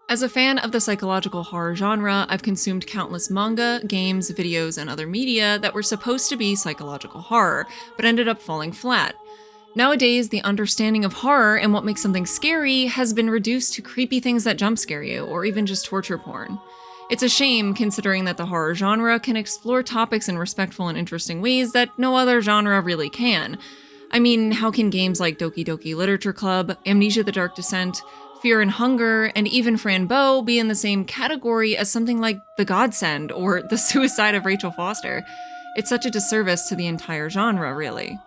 As a fan of the psychological horror genre, I've consumed countless manga, games, videos, and other media that were supposed to be psychological horror, but ended up falling flat. Nowadays, the understanding of horror and what makes something scary has been reduced to creepy things that jump scare you, or even just torture porn. It's a shame, considering that the horror genre can explore topics in respectful and interesting ways that no other genre really can. I mean, how can games like Doki Doki Literature Club, Amnesia: The Dark Descent, Fear and Hunger, and even Fran Bow be in the same category as something like The Godsend or The Suicide of Rachel Foster? It's such a disservice to the entire genre, really.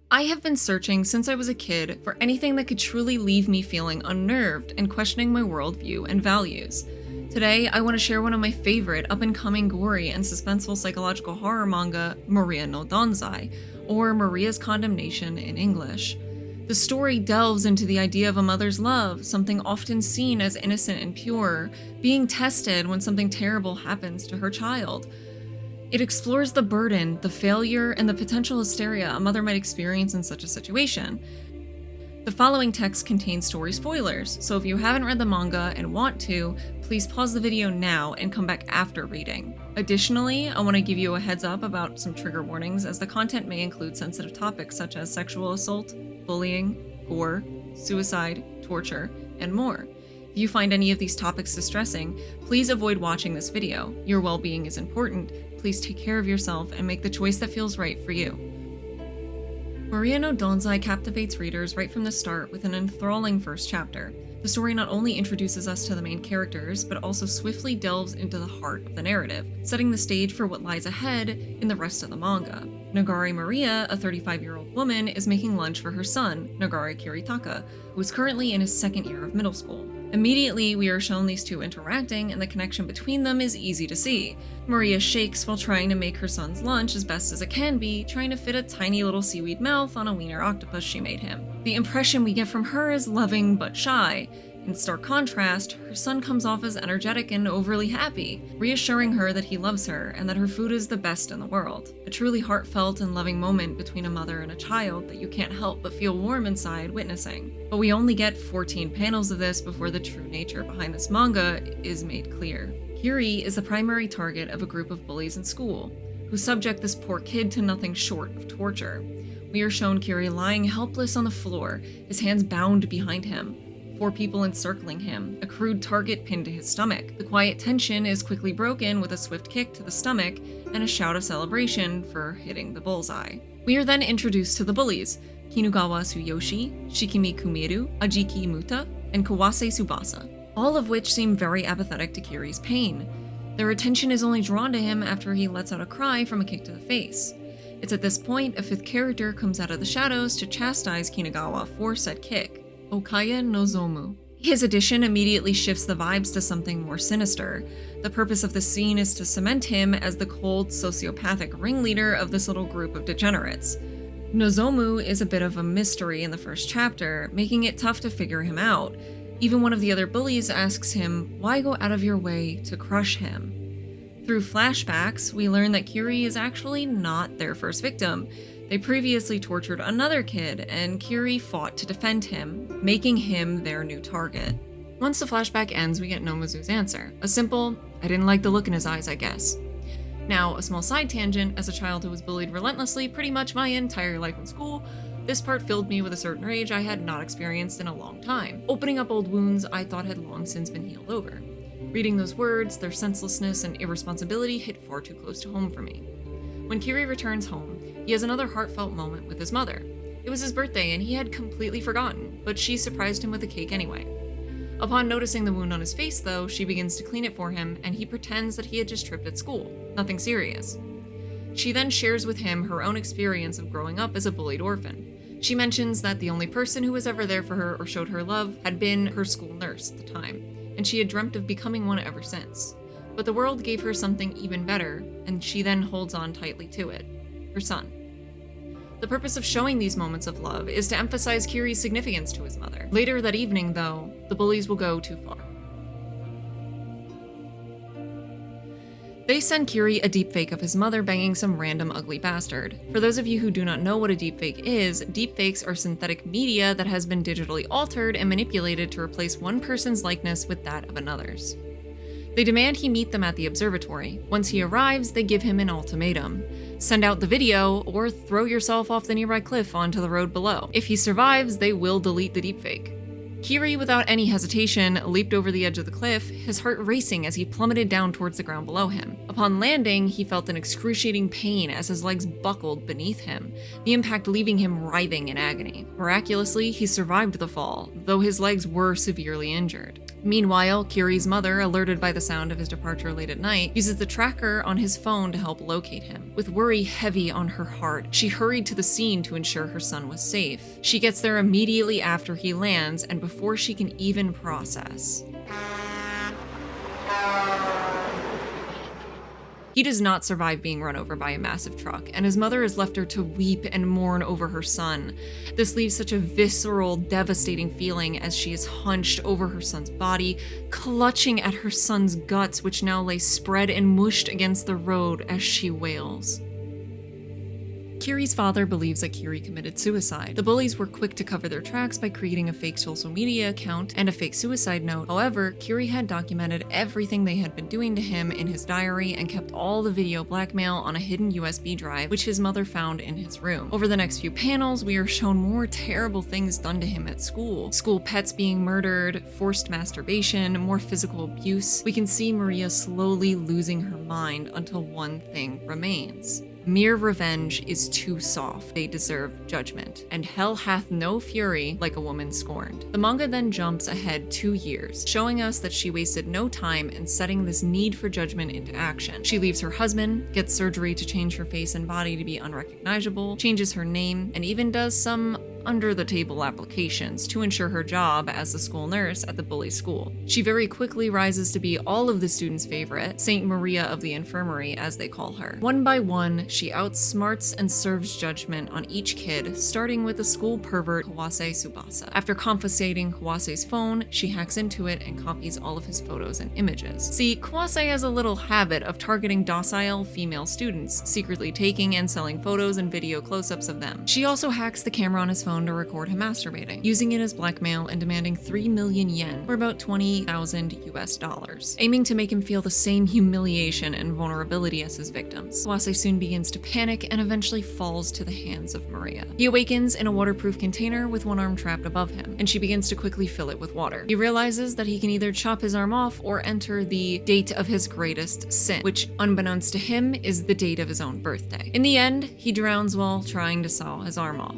I have been searching since I was a kid for anything that could truly leave me feeling unnerved and questioning my worldview and values. Today, I want to share one of my favorite up-and-coming gory and suspenseful psychological horror manga, Maria no Donzai, or Maria's Condemnation in English. The story delves into the idea of a mother's love, something often seen as innocent and pure, being tested when something terrible happens to her child. It explores the burden, the failure, and the potential hysteria a mother might experience in such a situation. The following text contains story spoilers, so if you haven't read the manga and want to, please pause the video now and come back after reading. Additionally, I want to give you a heads up about some trigger warnings, as the content may include sensitive topics such as sexual assault, bullying, gore, suicide, torture, and more. If you find any of these topics distressing, please avoid watching this video. Your well-being is important. Please take care of yourself and make the choice that feels right for you. Maria no Donzai captivates readers right from the start with an enthralling first chapter. The story not only introduces us to the main characters, but also swiftly delves into the heart of the narrative, setting the stage for what lies ahead in the rest of the manga. Nagare Maria, a 35-year-old woman, is making lunch for her son, Nagare Kiritaka, who is currently in his second year of middle school. Immediately, we are shown these two interacting, and the connection between them is easy to see. Maria shakes while trying to make her son's lunch as best as it can be, trying to fit a tiny little seaweed mouth on a wiener octopus she made him. The impression we get from her is loving but shy. In stark contrast, her son comes off as energetic and overly happy, reassuring her that he loves her and that her food is the best in the world. A truly heartfelt and loving moment between a mother and a child that you can't help but feel warm inside witnessing. But we only get 14 panels of this before the true nature behind this manga is made clear. Kiri is the primary target of a group of bullies in school, who subject this poor kid to nothing short of torture. We are shown Kiri lying helpless on the floor, his hands bound behind him. 4 people encircling him, a crude target pinned to his stomach. The quiet tension is quickly broken with a swift kick to the stomach and a shout of celebration for hitting the bullseye. We are then introduced to the bullies, Kinugawa Tsuyoshi, Shikimi Kumiru, Ajiki Muta, and Kawase Tsubasa, all of which seem very apathetic to Kiri's pain. Their attention is only drawn to him after he lets out a cry from a kick to the face. It's at this point a 5th character comes out of the shadows to chastise Kinugawa for said kick. Okaya Nozomu. His addition immediately shifts the vibes to something more sinister. The purpose of the scene is to cement him as the cold, sociopathic ringleader of this little group of degenerates. Nozomu is a bit of a mystery in the first chapter, making it tough to figure him out. Even one of the other bullies asks him, why go out of your way to crush him? Through flashbacks, we learn that Kiri is actually not their first victim. They previously tortured another kid, and Kiri fought to defend him, making him their new target. Once the flashback ends, we get Nomazu's answer. A simple, I didn't like the look in his eyes, I guess. Now, a small side tangent, as a child who was bullied relentlessly pretty much my entire life in school, this part filled me with a certain rage I had not experienced in a long time, opening up old wounds I thought had long since been healed over. Reading those words, their senselessness and irresponsibility hit far too close to home for me. When Kiri returns home, he has another heartfelt moment with his mother. It was his birthday and he had completely forgotten, but she surprised him with a cake anyway. Upon noticing the wound on his face, though, she begins to clean it for him and he pretends that he had just tripped at school, nothing serious. She then shares with him her own experience of growing up as a bullied orphan. She mentions that the only person who was ever there for her or showed her love had been her school nurse at the time, and she had dreamt of becoming one ever since. But the world gave her something even better, and she then holds on tightly to it. her son. The purpose of showing these moments of love is to emphasize Kiri's significance to his mother. Later that evening, though, the bullies will go too far. They send Kiri a deepfake of his mother banging some random ugly bastard. For those of you who do not know what a deepfake is, deepfakes are synthetic media that has been digitally altered and manipulated to replace one person's likeness with that of another's. They demand he meet them at the observatory. Once he arrives, they give him an ultimatum. Send out the video, or throw yourself off the nearby cliff onto the road below. If he survives, they will delete the deepfake. Kiri, without any hesitation, leaped over the edge of the cliff, his heart racing as he plummeted down towards the ground below him. Upon landing, he felt an excruciating pain as his legs buckled beneath him, the impact leaving him writhing in agony. Miraculously, he survived the fall, though his legs were severely injured. Meanwhile, Kiri's mother, alerted by the sound of his departure late at night, uses the tracker on his phone to help locate him. With worry heavy on her heart, she hurried to the scene to ensure her son was safe. She gets there immediately after he lands and before she can even process. He does not survive being run over by a massive truck, and his mother is left there to weep and mourn over her son. This leaves such a visceral, devastating feeling as she is hunched over her son's body, clutching at her son's guts, which now lay spread and mushed against the road as she wails. Kiri's father believes that Kiri committed suicide. The bullies were quick to cover their tracks by creating a fake social media account and a fake suicide note. However, Kiri had documented everything they had been doing to him in his diary and kept all the video blackmail on a hidden USB drive, which his mother found in his room. Over the next few panels, we are shown more terrible things done to him at school. School pets being murdered, forced masturbation, more physical abuse. We can see Maria slowly losing her mind until one thing remains. Mere revenge is too soft. They deserve judgment, and hell hath no fury like a woman scorned. The manga then jumps ahead 2 years, showing us that she wasted no time in setting this need for judgment into action. She leaves her husband, gets surgery to change her face and body to be unrecognizable, changes her name, and even does some under-the-table applications to ensure her job as the school nurse at the bully school. She very quickly rises to be all of the students' favorite, Saint Maria of the Infirmary as they call her. One by one, she outsmarts and serves judgment on each kid, starting with the school pervert Kawase Tsubasa. After confiscating Kawase's phone, she hacks into it and copies all of his photos and images. See, Kawase has a little habit of targeting docile female students, secretly taking and selling photos and video close-ups of them. She also hacks the camera on his phone to record him masturbating, using it as blackmail and demanding 3 million yen, or about $20,000 US, aiming to make him feel the same humiliation and vulnerability as his victims. Kawase soon begins to panic and eventually falls to the hands of Maria. He awakens in a waterproof container with one arm trapped above him, and she begins to quickly fill it with water. He realizes that he can either chop his arm off or enter the date of his greatest sin, which, unbeknownst to him, is the date of his own birthday. In the end, he drowns while trying to saw his arm off.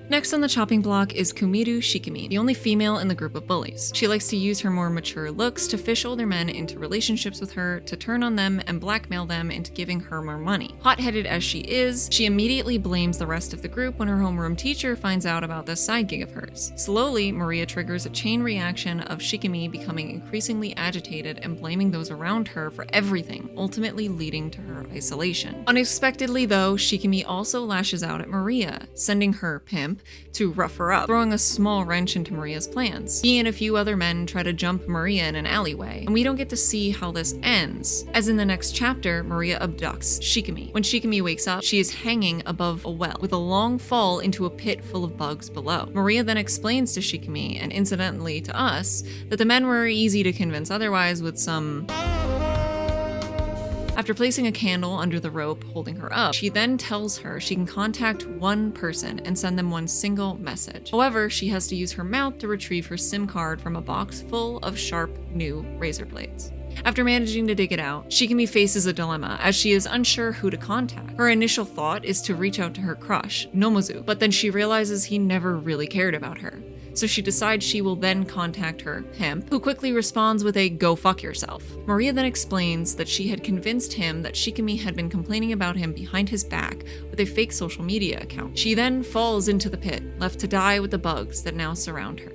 Next on the chopping block is Kumiru Shikimi, the only female in the group of bullies. She likes to use her more mature looks to fish older men into relationships with her, to turn on them and blackmail them into giving her more money. Hot-headed as she is, she immediately blames the rest of the group when her homeroom teacher finds out about this side gig of hers. Slowly, Maria triggers a chain reaction of Shikimi becoming increasingly agitated and blaming those around her for everything, ultimately leading to her isolation. Unexpectedly though, Shikimi also lashes out at Maria, sending her pimp to rough her up, throwing a small wrench into Maria's plans. He and a few other men try to jump Maria in an alleyway, and we don't get to see how this ends, as in the next chapter, Maria abducts Shikimi. When Shikimi wakes up, she is hanging above a well, with a long fall into a pit full of bugs below. Maria then explains to Shikimi, and incidentally to us, that the men were easy to convince otherwise with some... After placing a candle under the rope holding her up, she then tells her she can contact one person and send them one single message. However, she has to use her mouth to retrieve her SIM card from a box full of sharp, new razor blades. After managing to dig it out, Shikimi faces a dilemma as she is unsure who to contact. Her initial thought is to reach out to her crush, Nomozu, but then she realizes he never really cared about her. So she decides she will then contact her pimp, who quickly responds with a "go fuck yourself." Maria then explains that she had convinced him that Shikimi had been complaining about him behind his back with a fake social media account. She then falls into the pit, left to die with the bugs that now surround her.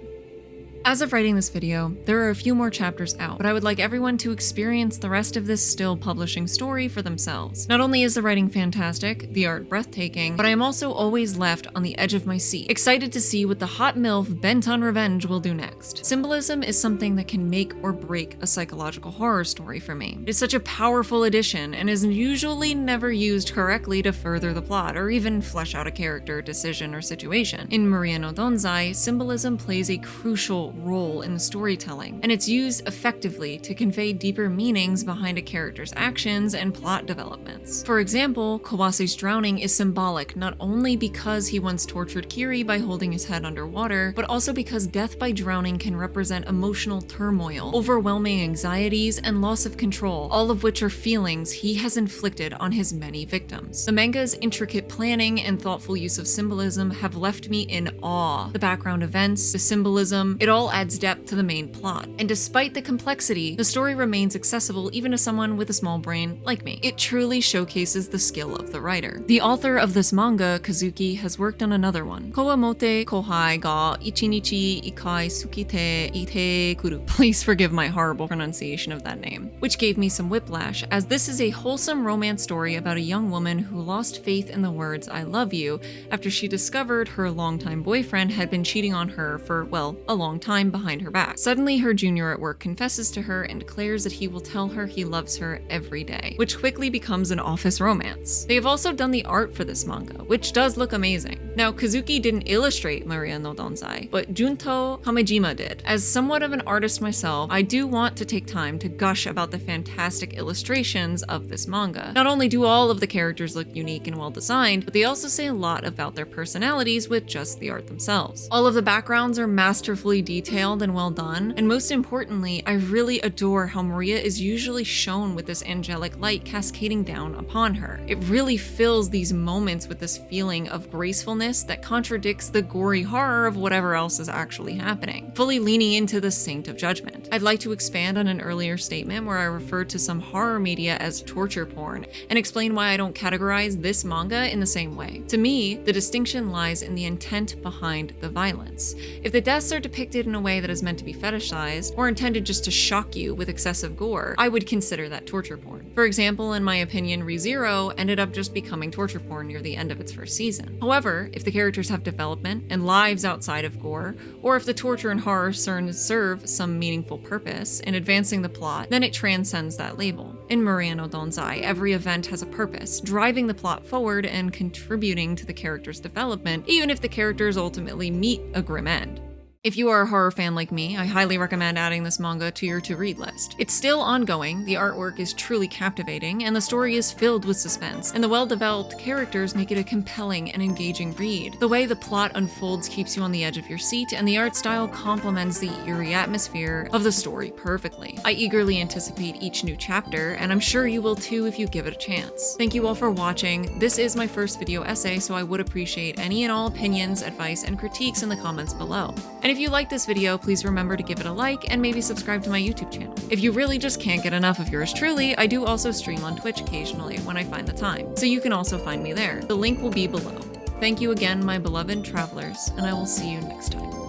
As of writing this video, there are a few more chapters out, but I would like everyone to experience the rest of this still publishing story for themselves. Not only is the writing fantastic, the art breathtaking, but I am also always left on the edge of my seat, excited to see what the hot MILF bent on revenge will do next. Symbolism is something that can make or break a psychological horror story for me. It is such a powerful addition and is usually never used correctly to further the plot or even flesh out a character, decision, or situation. In Maria no Donzai, symbolism plays a crucial role in the storytelling, and it's used effectively to convey deeper meanings behind a character's actions and plot developments. For example, Kawase's drowning is symbolic not only because he once tortured Kiri by holding his head underwater, but also because death by drowning can represent emotional turmoil, overwhelming anxieties, and loss of control, all of which are feelings he has inflicted on his many victims. The manga's intricate planning and thoughtful use of symbolism have left me in awe. The background events, the symbolism, it all adds depth to the main plot. And despite the complexity, the story remains accessible even to someone with a small brain like me. It truly showcases the skill of the writer. The author of this manga, Kazuki, has worked on another one, Kowamote Kohai ga Ichinichi Ikai Tsukite Ite Kuru. Please forgive my horrible pronunciation of that name, which gave me some whiplash, as this is a wholesome romance story about a young woman who lost faith in the words "I love you" after she discovered her longtime boyfriend had been cheating on her for, well, a long time behind her back. Suddenly, her junior at work confesses to her and declares that he will tell her he loves her every day, which quickly becomes an office romance. They have also done the art for this manga, which does look amazing. Now, Kazuki didn't illustrate Maria no Donzai, but Junto Kamejima did. As somewhat of an artist myself, I do want to take time to gush about the fantastic illustrations of this manga. Not only do all of the characters look unique and well designed, but they also say a lot about their personalities with just the art themselves. All of the backgrounds are masterfully detailed and well done, and most importantly, I really adore how Maria is usually shown with this angelic light cascading down upon her. It really fills these moments with this feeling of gracefulness that contradicts the gory horror of whatever else is actually happening, fully leaning into the saint of judgment. I'd like to expand on an earlier statement where I referred to some horror media as torture porn, and explain why I don't categorize this manga in the same way. To me, the distinction lies in the intent behind the violence. If the deaths are depicted in a way that is meant to be fetishized, or intended just to shock you with excessive gore, I would consider that torture porn. For example, in my opinion, ReZero ended up just becoming torture porn near the end of its first season. However, if the characters have development and lives outside of gore, or if the torture and horror serve some meaningful purpose in advancing the plot, then it transcends that label. In Maria no Donzai, every event has a purpose, driving the plot forward and contributing to the character's development, even if the characters ultimately meet a grim end. If you are a horror fan like me, I highly recommend adding this manga to your to-read list. It's still ongoing, the artwork is truly captivating, and the story is filled with suspense, and the well-developed characters make it a compelling and engaging read. The way the plot unfolds keeps you on the edge of your seat, and the art style complements the eerie atmosphere of the story perfectly. I eagerly anticipate each new chapter, and I'm sure you will too if you give it a chance. Thank you all for watching. This is my first video essay, so I would appreciate any and all opinions, advice, and critiques in the comments below. And if you like this video, please remember to give it a like and maybe subscribe to my YouTube channel. If you really just can't get enough of yours truly, I do also stream on Twitch occasionally when I find the time, so you can also find me there. The link will be below. Thank you again, my beloved travelers, and I will see you next time.